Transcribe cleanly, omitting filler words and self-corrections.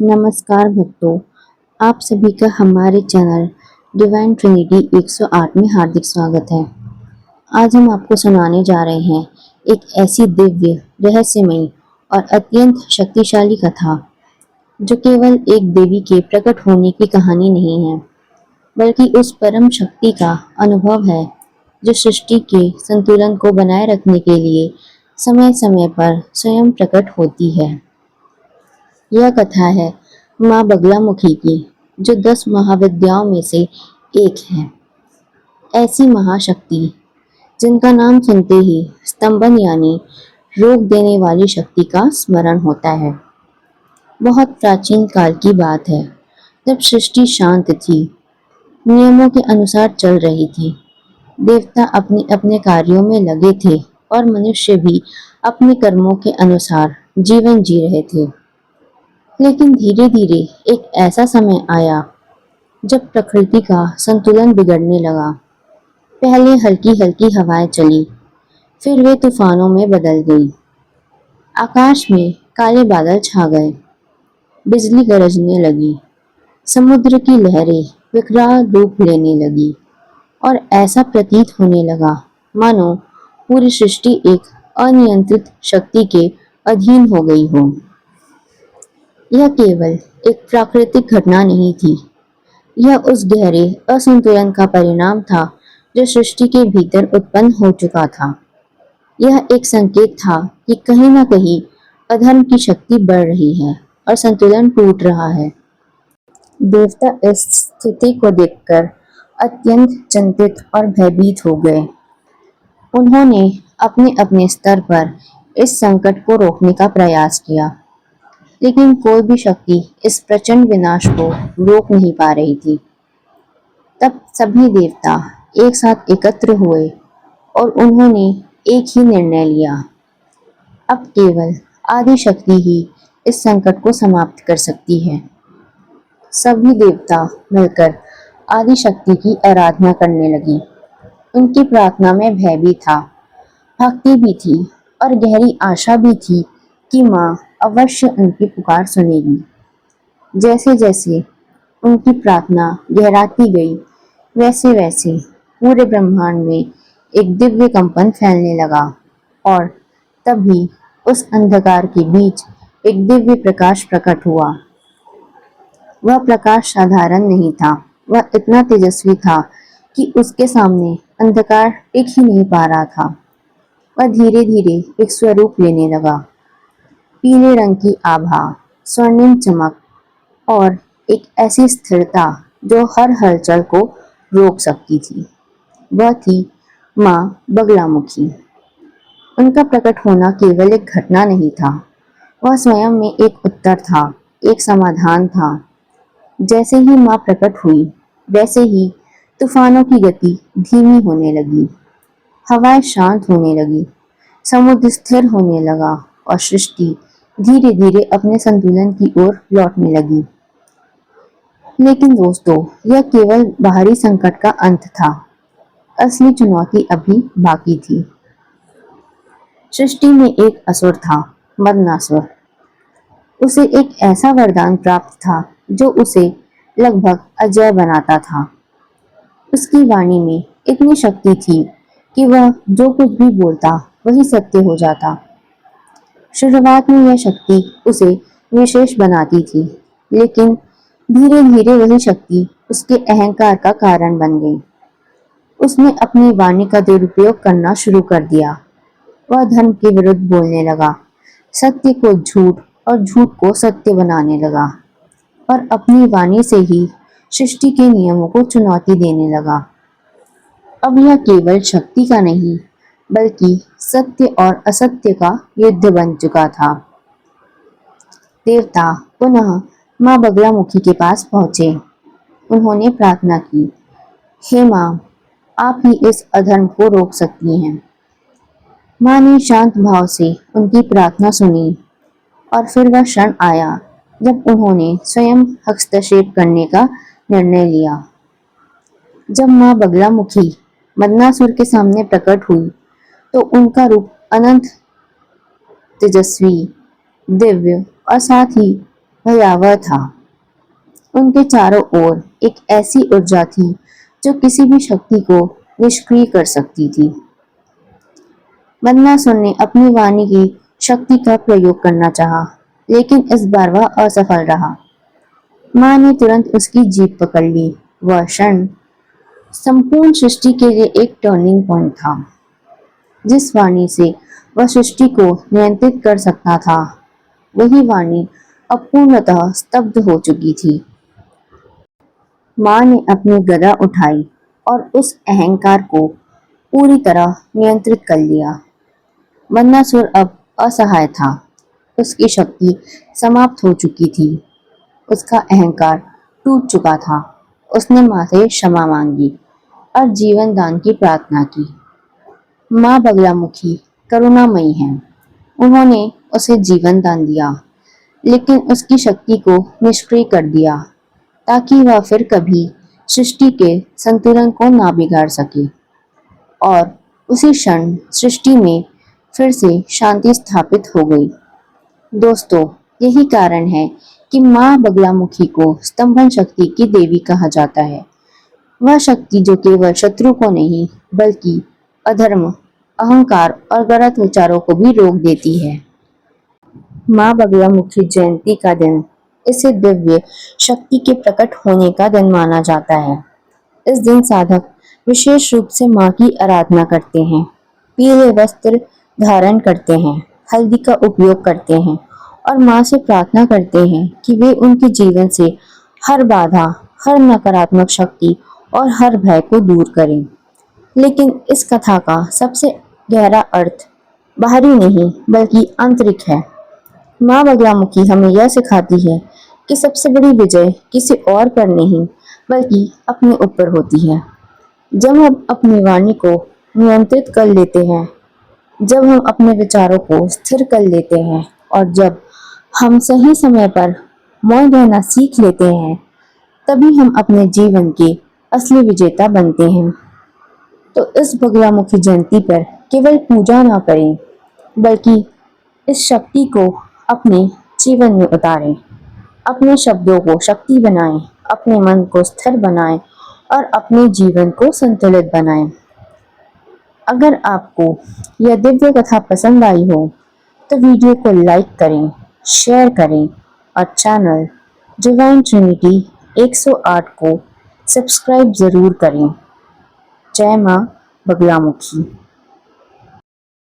नमस्कार भक्तों, आप सभी का हमारे चैनल डिवाइन ट्रिनिटी 108 में हार्दिक स्वागत है। आज हम आपको सुनाने जा रहे हैं एक ऐसी दिव्य, रहस्यमयी और अत्यंत शक्तिशाली कथा जो केवल एक देवी के प्रकट होने की कहानी नहीं है, बल्कि उस परम शक्ति का अनुभव है जो सृष्टि के संतुलन को बनाए रखने के लिए समय समय पर स्वयं प्रकट होती है। यह कथा है माँ बगलामुखी की, जो 10 महाविद्याओं में से एक है। ऐसी महाशक्ति जिनका नाम सुनते ही स्तंभन यानी रोक देने वाली शक्ति का स्मरण होता है। बहुत प्राचीन काल की बात है, जब सृष्टि शांत थी, नियमों के अनुसार चल रही थी। देवता अपने अपने कार्यों में लगे थे और मनुष्य भी अपने कर्मों के अनुसार जीवन जी रहे थे। लेकिन धीरे धीरे एक ऐसा समय आया जब प्रकृति का संतुलन बिगड़ने लगा। पहले हल्की हल्की हवाएं चली, फिर वे तूफानों में बदल गई। आकाश में काले बादल छा गए, बिजली गरजने लगी, समुद्र की लहरें विकराल रूप लेने लगी और ऐसा प्रतीत होने लगा मानो पूरी सृष्टि एक अनियंत्रित शक्ति के अधीन हो गई हो। यह केवल एक प्राकृतिक घटना नहीं थी, यह उस गहरे असंतुलन का परिणाम था जो सृष्टि के भीतर उत्पन्न हो चुका था। यह एक संकेत था कि कहीं न कहीं अधर्म की शक्ति बढ़ रही है और संतुलन टूट रहा है। देवता इस स्थिति को देखकर अत्यंत चिंतित और भयभीत हो गए। उन्होंने अपने अपने स्तर पर इस संकट को रोकने का प्रयास किया, लेकिन कोई भी शक्ति इस प्रचंड विनाश को रोक नहीं पा रही थी। तब सभी देवता एक साथ एकत्र हुए और उन्होंने एक ही निर्णय लिया। अब केवल आदि शक्ति ही इस संकट को समाप्त कर सकती है। सभी देवता मिलकर आदि शक्ति की आराधना करने लगी। उनकी प्रार्थना में भय भी था, भक्ति भी थी और गहरी आशा भी थी कि माँ अवश्य उनकी पुकार सुनेगी। जैसे जैसे उनकी प्रार्थना गहराती गई, वैसे वैसे पूरे ब्रह्मांड में एक दिव्य कंपन फैलने लगा और तभी उस अंधकार के बीच एक दिव्य प्रकाश प्रकट हुआ। वह प्रकाश साधारण नहीं था, वह इतना तेजस्वी था कि उसके सामने अंधकार टिक ही नहीं पा रहा था। वह धीरे धीरे एक स्वरूप लेने लगा, पीले रंग की आभा, स्वर्णिम चमक और एक ऐसी स्थिरता जो हर हलचल को रोक सकती थी। वह थी माँ बगलामुखी। उनका प्रकट होना केवल एक घटना नहीं था, वह स्वयं में एक उत्तर था, एक समाधान था। जैसे ही माँ प्रकट हुई, वैसे ही तूफानों की गति धीमी होने लगी, हवाएं शांत होने लगी, समुद्र स्थिर होने लगा और सृष्टि धीरे धीरे अपने संतुलन की ओर लौटने लगी। लेकिन दोस्तों, यह केवल बाहरी संकट का अंत था। असली चुनौती अभी बाकी थी। सृष्टि में एक असुर था, मदनासुर। उसे एक ऐसा वरदान प्राप्त था जो उसे लगभग अजेय बनाता था। उसकी वाणी में इतनी शक्ति थी कि वह जो कुछ भी बोलता वही सत्य हो जाता। शुरुआत में यह शक्ति उसे विशेष बनाती थी, लेकिन धीरे धीरे वही शक्ति उसके अहंकार का कारण बन गई। उसने अपनी वाणी का दुरुपयोग करना शुरू कर दिया। वह धर्म के विरुद्ध बोलने लगा, सत्य को झूठ और झूठ को सत्य बनाने लगा और अपनी वाणी से ही सृष्टि के नियमों को चुनौती देने लगा। अब यह केवल शक्ति का नहीं, बल्कि सत्य और असत्य का युद्ध बन चुका था। देवता पुनः माँ बगलामुखी के पास पहुंचे। उन्होंने प्रार्थना की, हे माँ, आप ही इस अधर्म को रोक सकती हैं। माँ ने शांत भाव से उनकी प्रार्थना सुनी और फिर वह क्षण आया जब उन्होंने स्वयं हस्तक्षेप करने का निर्णय लिया। जब माँ बगलामुखी मदनासुर के सामने प्रकट हुई तो उनका रूप अनंत तेजस्वी, दिव्य और साथ ही भयावह था। उनके चारों ओर एक ऐसी ऊर्जा थी जो किसी भी शक्ति को निष्क्रिय कर सकती थी। बदमाशुर ने अपनी वाणी की शक्ति का प्रयोग करना चाहा, लेकिन इस बार वह असफल रहा। माँ ने तुरंत उसकी जीभ पकड़ ली। वह क्षण संपूर्ण सृष्टि के लिए एक टर्निंग पॉइंट था। जिस वाणी से वह सृष्टि को नियंत्रित कर सकता था, वही वाणी अब पूर्णतः स्तब्ध हो चुकी थी। माँ ने अपनी गदा उठाई और उस अहंकार को पूरी तरह नियंत्रित कर लिया। मन्नासुर अब असहाय था। उसकी शक्ति समाप्त हो चुकी थी। उसका अहंकार टूट चुका था। उसने माँ से क्षमा मांगी और जीवन दान की प्रार्थना की। माँ बगलामुखी करुणामयी हैं। उन्होंने उसे जीवन दान दिया, लेकिन उसकी शक्ति को निष्क्रिय कर दिया ताकि वह फिर कभी सृष्टि के संतुलन को ना बिगाड़ सके। और उसी क्षण सृष्टि में फिर से शांति स्थापित हो गई। दोस्तों, यही कारण है कि माँ बगलामुखी को स्तंभन शक्ति की देवी कहा जाता है। वह शक्ति जो केवल शत्रु को नहीं, बल्कि अधर्म, अहंकार और गलत विचारों को भी रोक देती है। माँ बगलामुखी जयंती का दिन इसे दिव्य शक्ति के प्रकट होने का दिन माना जाता है। इस दिन साधक विशेष रूप से माँ की आराधना करते हैं, पीले वस्त्र धारण करते हैं, हल्दी का उपयोग करते हैं और माँ से प्रार्थना करते हैं कि वे उनके जीवन से हर बाधा, हर नकारात्मक शक्ति और हर भय को दूर करें। लेकिन इस कथा का सबसे गहरा अर्थ बाहरी नहीं, बल्कि आंतरिक है। माँ बगलामुखी हमें यह सिखाती है कि सबसे बड़ी विजय किसी और पर नहीं, बल्कि अपने ऊपर होती है। जब हम अपनी वाणी को नियंत्रित कर लेते हैं, जब हम अपने विचारों को स्थिर कर लेते हैं और जब हम सही समय पर मौन रहना सीख लेते हैं, तभी हम अपने जीवन के असली विजेता बनते हैं। तो इस बगलामुखी जयंती पर केवल पूजा ना करें, बल्कि इस शक्ति को अपने जीवन में उतारें। अपने शब्दों को शक्ति बनाएं, अपने मन को स्थिर बनाएं और अपने जीवन को संतुलित बनाएं। अगर आपको यह दिव्य कथा पसंद आई हो, तो वीडियो को लाइक करें, शेयर करें और चैनल डिवाइन ट्रिनिटी 108 को सब्सक्राइब जरूर करें। जय माँ बगलामुखी।